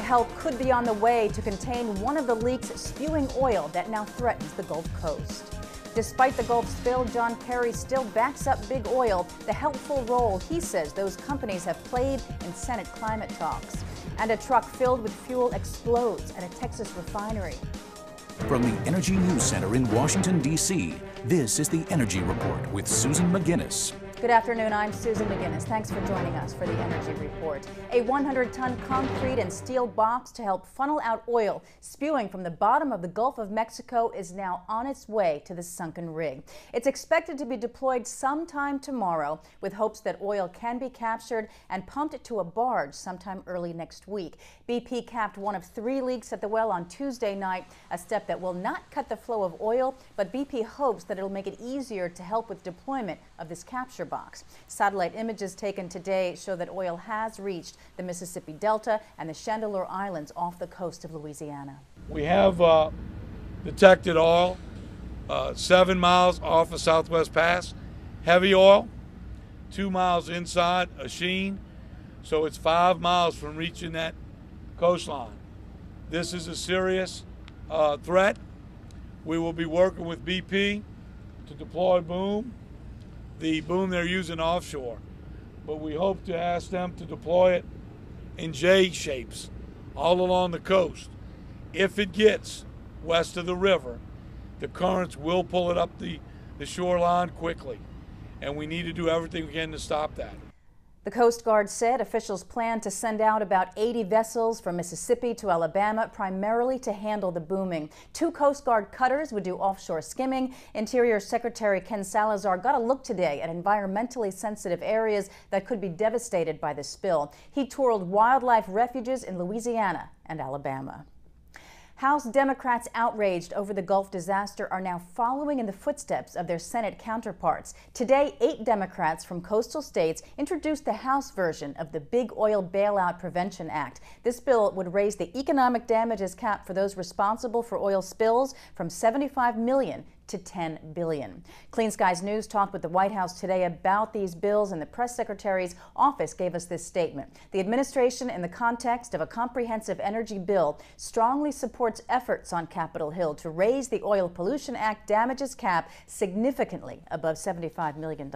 help could be on the way to contain one of the leaks spewing oil that now threatens the Gulf Coast. Despite the Gulf spill, John Kerry still backs up big oil, the helpful role he says those companies have played in Senate climate talks. And a truck filled with fuel explodes at a Texas refinery. From the Energy News Center in Washington, D.C., this is the Energy Report with Susan McGinnis. Good afternoon, I'm Susan McGinnis. Thanks for joining us for the Energy Report. A 100-ton concrete and steel box to help funnel out oil spewing from the bottom of the Gulf of Mexico is now on its way to the sunken rig. It's expected to be deployed sometime tomorrow, with hopes that oil can be captured and pumped to a barge sometime early next week. BP capped one of 3 leaks at the well on Tuesday night, a step that will not cut the flow of oil, but BP hopes that it'll make it easier to help with deployment of this capture box. Satellite images taken today show that oil has reached the Mississippi Delta and the Chandeleur Islands off the coast of Louisiana. We have detected oil 7 miles off of Southwest Pass, heavy oil, 2 miles inside a sheen, so it's 5 miles from reaching that coastline. This is a serious threat. We will be working with BP to deploy boom. The boom they're using offshore, but we hope to ask them to deploy it in J shapes all along the coast. If it gets west of the river, the currents will pull it up the shoreline quickly, and we need to do everything we can to stop that. The Coast Guard said officials plan to send out about 80 vessels from Mississippi to Alabama, primarily to handle the booming. 2 Coast Guard cutters would do offshore skimming. Interior Secretary Ken Salazar got a look today at environmentally sensitive areas that could be devastated by the spill. He toured wildlife refuges in Louisiana and Alabama. House Democrats outraged over the Gulf disaster are now following in the footsteps of their Senate counterparts. Today, 8 Democrats from coastal states introduced the House version of the big Oil Bailout Prevention Act. This bill would raise the economic damages cap for those responsible for oil spills from $75 million to $10 billion. Clean Skies News talked with the White House today about these bills, and the press secretary's office gave us this statement. The administration, in the context of a comprehensive energy bill, strongly supports efforts on Capitol Hill to raise the Oil Pollution Act damages cap significantly above $75 million.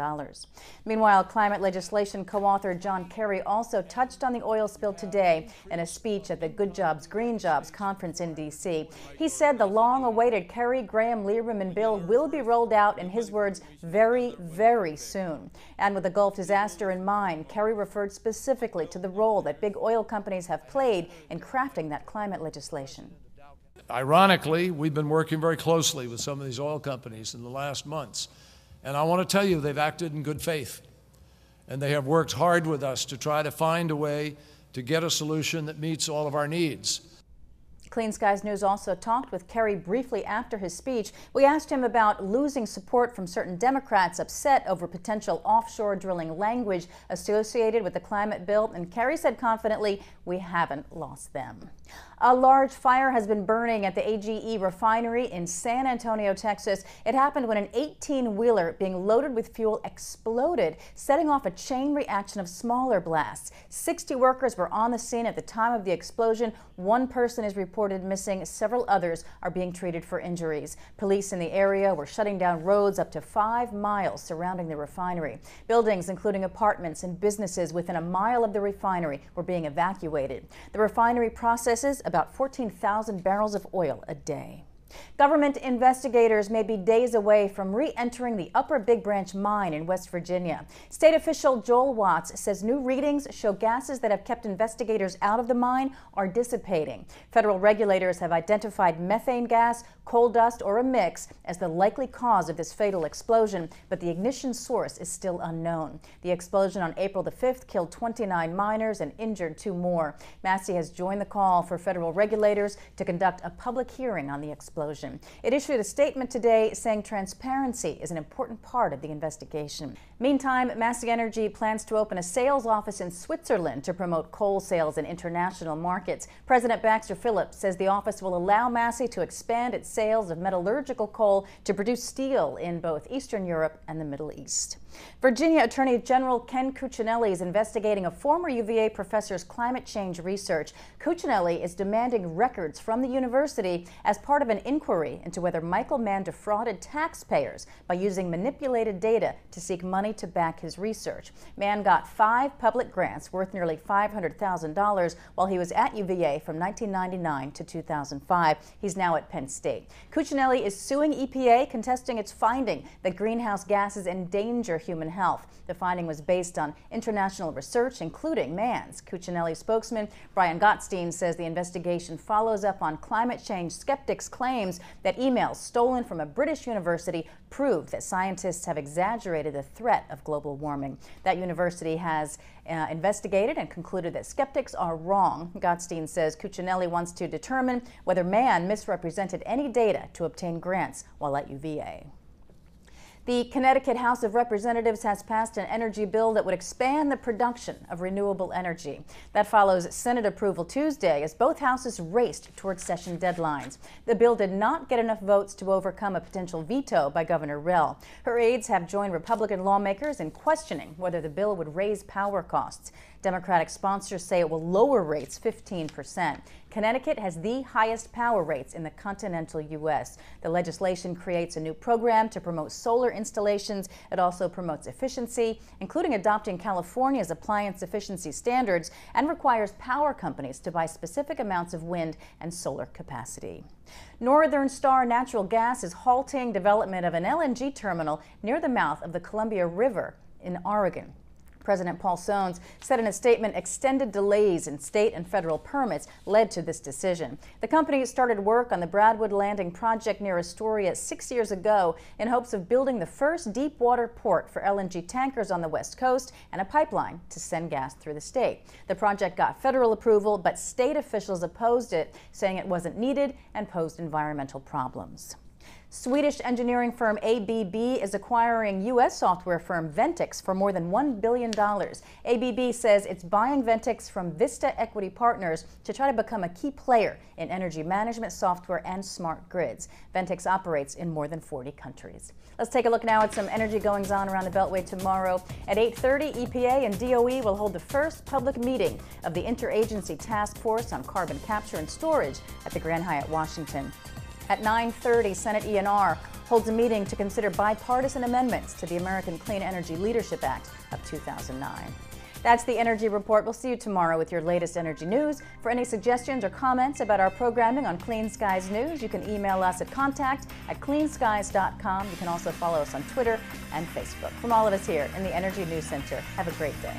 Meanwhile, climate legislation co-author John Kerry also touched on the oil spill today in a speech at the Good Jobs, Green Jobs conference in D.C. He said the long-awaited Kerry, Graham, Lieberman bill will be rolled out, in his words, very, very soon. And with the Gulf disaster in mind, Kerry referred specifically to the role that big oil companies have played in crafting that climate legislation. Ironically, we've been working very closely with some of these oil companies in the last months. And I want to tell you, they've acted in good faith. And they have worked hard with us to try to find a way to get a solution that meets all of our needs. Clean Skies News also talked with Kerry briefly after his speech. We asked him about losing support from certain Democrats upset over potential offshore drilling language associated with the climate bill, and Kerry said confidently, "We haven't lost them." A large fire has been burning at the AGE refinery in San Antonio, Texas. It happened when an 18-wheeler being loaded with fuel exploded, setting off a chain reaction of smaller blasts. 60 workers were on the scene at the time of the explosion. 1 person is reported missing. Several others are being treated for injuries. Police in the area were shutting down roads up to 5 miles surrounding the refinery. Buildings, including apartments and businesses within a mile of the refinery, were being evacuated. The refinery processes about 14,000 barrels of oil a day. Government investigators may be days away from re-entering the Upper Big Branch mine in West Virginia. State official Joel Watts says new readings show gases that have kept investigators out of the mine are dissipating. Federal regulators have identified methane gas, coal dust, or a mix as the likely cause of this fatal explosion, but the ignition source is still unknown. The explosion on April the 5th killed 29 miners and injured 2 more. Massey has joined the call for federal regulators to conduct a public hearing on the explosion. It issued a statement today saying transparency is an important part of the investigation. Meantime, Massey Energy plans to open a sales office in Switzerland to promote coal sales in international markets. President Baxter Phillips says the office will allow Massey to expand its sales of metallurgical coal to produce steel in both Eastern Europe and the Middle East. Virginia Attorney General Ken Cuccinelli is investigating a former UVA professor's climate change research. Cuccinelli is demanding records from the university as part of an inquiry into whether Michael Mann defrauded taxpayers by using manipulated data to seek money to back his research. Mann got 5 public grants worth nearly $500,000 while he was at UVA from 1999 to 2005. He's now at Penn State. Cuccinelli is suing EPA, contesting its finding that greenhouse gases endanger human health. The finding was based on international research, including Mann's. Cuccinelli spokesman Brian Gottstein says the investigation follows up on climate change skeptics' claims that emails stolen from a British university proved that scientists have exaggerated the threat of global warming. That university has investigated and concluded that skeptics are wrong. Gottstein says Cuccinelli wants to determine whether Mann misrepresented any data to obtain grants while at UVA. The Connecticut House of Representatives has passed an energy bill that would expand the production of renewable energy. That follows Senate approval Tuesday as both houses raced towards session deadlines. The bill did not get enough votes to overcome a potential veto by Governor Rell. Her aides have joined Republican lawmakers in questioning whether the bill would raise power costs. Democratic sponsors say it will lower rates 15%. Connecticut has the highest power rates in the continental U.S. The legislation creates a new program to promote solar installations. It also promotes efficiency, including adopting California's appliance efficiency standards, and requires power companies to buy specific amounts of wind and solar capacity. NorthernStar Natural Gas is halting development of an LNG terminal near the mouth of the Columbia River in Oregon. President Paul Sones said in a statement extended delays in state and federal permits led to this decision. The company started work on the Bradwood Landing project near Astoria 6 years ago in hopes of building the first deep water port for LNG tankers on the West Coast and a pipeline to send gas through the state. The project got federal approval, but state officials opposed it, saying it wasn't needed and posed environmental problems. Swedish engineering firm ABB is acquiring U.S. software firm Ventix for more than $1 billion. ABB says it's buying Ventix from Vista Equity Partners to try to become a key player in energy management software and smart grids. Ventix operates in more than 40 countries. Let's take a look now at some energy goings-on around the Beltway tomorrow. At 8:30, EPA and DOE will hold the first public meeting of the Interagency Task Force on Carbon Capture and Storage at the Grand Hyatt, Washington. At 9:30, Senate E&R holds a meeting to consider bipartisan amendments to the American Clean Energy Leadership Act of 2009. That's the Energy Report. We'll see you tomorrow with your latest energy news. For any suggestions or comments about our programming on Clean Skies News, you can email us at contact@cleanskies.com. You can also follow us on Twitter and Facebook. From all of us here in the Energy News Center, have a great day.